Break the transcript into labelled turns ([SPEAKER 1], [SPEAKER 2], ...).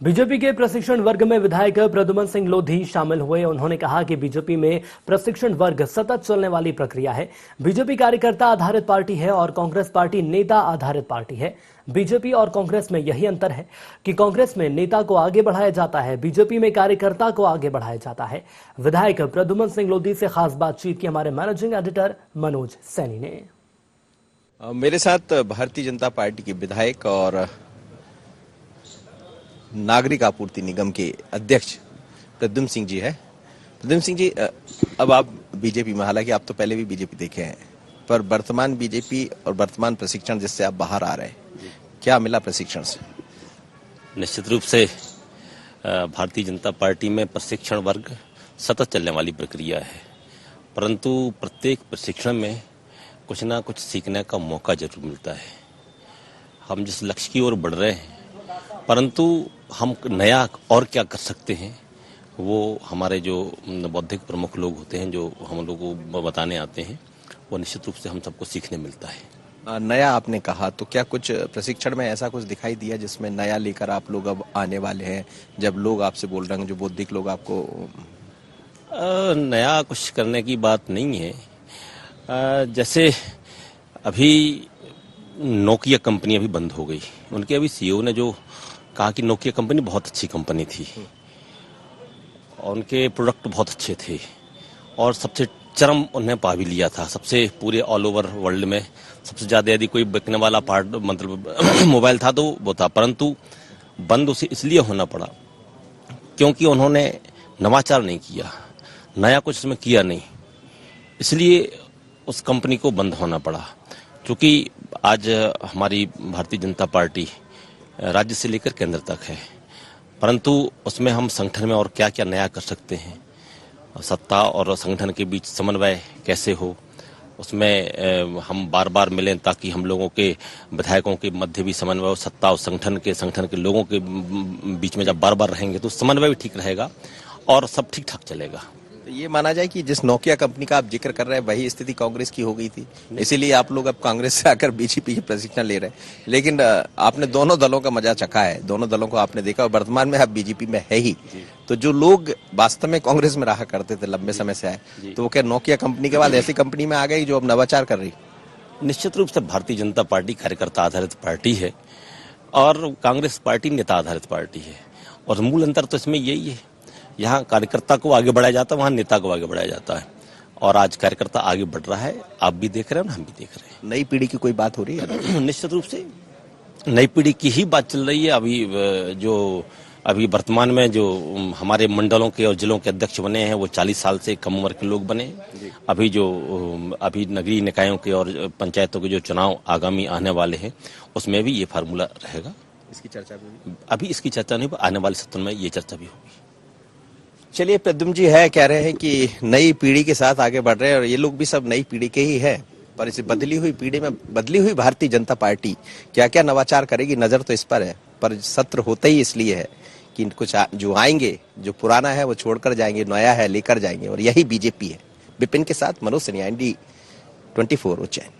[SPEAKER 1] BJP के प्रशिक्षण वर्ग में विधायक प्रद्युमन सिंह लोधी शामिल हुए। उन्होंने कहा कि बीजेपी में प्रशिक्षण वर्ग सतत चलने वाली प्रक्रिया है। बीजेपी कार्यकर्ता आधारित पार्टी है और कांग्रेस पार्टी नेता आधारित पार्टी है। बीजेपी और कांग्रेस में यही अंतर है कि कांग्रेस में नेता को आगे बढ़ाया जाता है, बीजेपी में कार्यकर्ता को आगे बढ़ाया जाता है। विधायक प्रद्युमन सिंह लोधी से खास बातचीत की हमारे मैनेजिंग एडिटर मनोज सैनी ने।
[SPEAKER 2] मेरे साथ भारतीय जनता पार्टी के विधायक और नागरिक आपूर्ति निगम के अध्यक्ष प्रद्युमन सिंह जी है। प्रद्युमन सिंह जी, अब आप बीजेपी में, हालांकि आप तो पहले भी बीजेपी देखे हैं, पर वर्तमान बीजेपी और वर्तमान प्रशिक्षण जिससे आप बाहर आ रहे हैं, क्या मिला प्रशिक्षण से?
[SPEAKER 3] निश्चित रूप से भारतीय जनता पार्टी में प्रशिक्षण वर्ग सतत चलने वाली प्रक्रिया है, परंतु प्रत्येक प्रशिक्षण में कुछ ना कुछ सीखने का मौका जरूर मिलता है। हम जिस लक्ष्य की ओर बढ़ रहे हैं, परंतु हम नया और क्या कर सकते हैं, वो हमारे जो बौद्धिक प्रमुख लोग होते हैं, जो हम लोगों को बताने आते हैं, वो निश्चित रूप से हम सबको सीखने मिलता है।
[SPEAKER 2] नया आपने कहा, तो क्या कुछ प्रशिक्षण में ऐसा कुछ दिखाई दिया जिसमें नया लेकर आप लोग अब आने वाले हैं? जब लोग आपसे बोल रहे हैं, जो बौद्धिक लोग आपको
[SPEAKER 3] नया कुछ करने की बात नहीं है। जैसे अभी नोकिया कंपनी अभी बंद हो गई, उनके अभी सीईओ ने जो कहा कि नोकिया कंपनी बहुत अच्छी कंपनी थी और उनके प्रोडक्ट बहुत अच्छे थे और सबसे चरम उन्हें पा भी लिया था। सबसे पूरे ऑल ओवर वर्ल्ड में सबसे ज़्यादा यदि कोई बिकने वाला पार्ट मतलब मोबाइल था तो वो था, परंतु बंद उसे इसलिए होना पड़ा क्योंकि उन्होंने नवाचार नहीं किया, नया कुछ इसमें किया नहीं, इसलिए उस कंपनी को बंद होना पड़ा। क्योंकि आज हमारी भारतीय जनता पार्टी राज्य से लेकर केंद्र तक है, परंतु उसमें हम संगठन में और क्या क्या नया कर सकते हैं, सत्ता और संगठन के बीच समन्वय कैसे हो, उसमें हम बार बार मिलें ताकि हम लोगों के विधायकों के मध्य भी समन्वय हो। सत्ता और संगठन के लोगों के बीच में जब बार बार रहेंगे तो समन्वय भी ठीक रहेगा और सब ठीक ठाक चलेगा।
[SPEAKER 2] ये माना जाए कि जिस नोकिया कंपनी का आप जिक्र कर रहे हैं वही स्थिति कांग्रेस की हो गई थी, इसीलिए आप लोग अब कांग्रेस से आकर बीजेपी की प्रशिक्षण ले रहे हैं। लेकिन आपने दोनों दलों का मजा चखा है, दोनों दलों को आपने देखा और वर्तमान में आप बीजेपी में है ही। तो जो लोग वास्तव में कांग्रेस में रहा करते थे लंबे समय से आए, तो वो क्या नोकिया कंपनी के बाद ऐसी कंपनी में आ गई जो अब नवाचार कर रही?
[SPEAKER 3] निश्चित रूप से भारतीय जनता पार्टी कार्यकर्ता आधारित पार्टी है और कांग्रेस पार्टी नेता आधारित पार्टी है, और मूल अंतर तो इसमें यही है, यहाँ कार्यकर्ता को आगे बढ़ाया जाता है, वहाँ नेता को आगे बढ़ाया जाता है, और आज कार्यकर्ता आगे बढ़ रहा है। आप भी देख रहे हैं, हम भी देख रहे हैं।
[SPEAKER 2] नई पीढ़ी की कोई बात हो रही है?
[SPEAKER 3] निश्चित रूप से नई पीढ़ी की ही बात चल रही है। अभी वर्तमान में जो हमारे मंडलों के और जिलों के अध्यक्ष बने हैं वो 40 साल से कम उम्र के लोग बने। अभी नगरीय निकायों के और पंचायतों के जो चुनाव आगामी आने वाले हैं, उसमें भी ये फार्मूला रहेगा।
[SPEAKER 2] इसकी चर्चा भी
[SPEAKER 3] अभी इसकी चर्चा नहीं, आने वाले सत्र में ये चर्चा भी होगी।
[SPEAKER 2] चलिए, प्रद्युमन जी है कह रहे हैं कि नई पीढ़ी के साथ आगे बढ़ रहे हैं और ये लोग भी सब नई पीढ़ी के ही है, पर इस बदली हुई पीढ़ी में बदली हुई भारतीय जनता पार्टी क्या क्या नवाचार करेगी, नजर तो इस पर है। पर सत्र होता ही इसलिए है कि कुछ जो आएंगे, जो पुराना है वो छोड़कर जाएंगे, नया है लेकर जाएंगे, और यही बीजेपी है। विपिन के साथ मनोज सैनी, ND 24 उज्जैन।